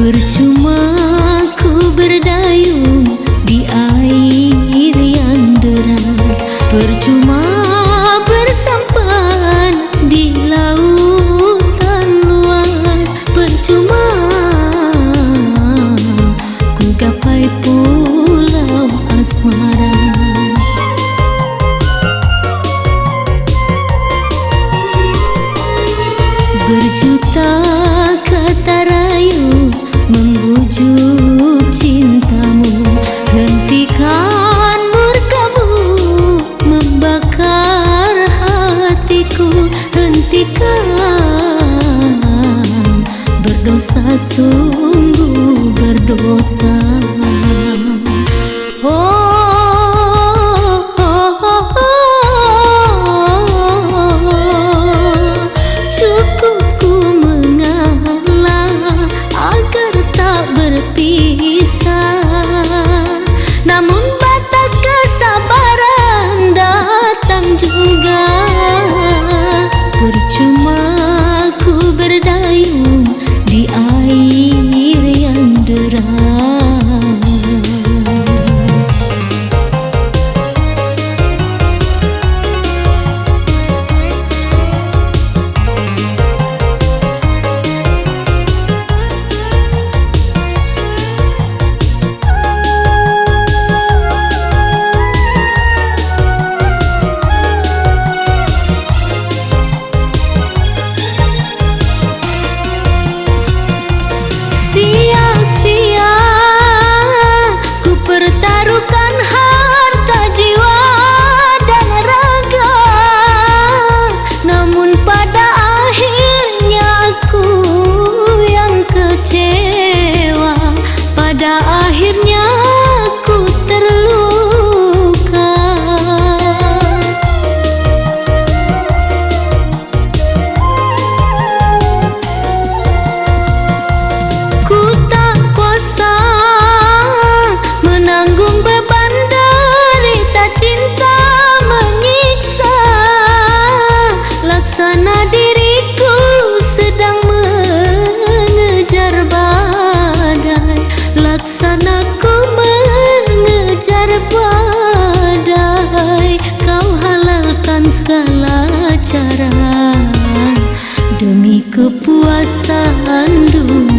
Percuma ku berdayung di air yang deras, percuma bersampan di lautan luas, percuma ku gapai pulau asmara. Berjuta kata rayu membujuk cintamu, hentikan murkamu membakar hatiku, hentikan berdosa sungguh berdosa. Namun batas kesabaran datang juga. Percuma ku berdayung di air yang deras. Sia-sia ku pertaruhkan harta jiwa dan raga, namun pada akhirnya aku yang kecewa, pada akhirnya aku terluka. Menanggung beban derita cinta menyiksa, laksana diriku sedang mengejar badai, laksanaku mengejar badai. Kau halalkan segala cara demi kepuasan dunia.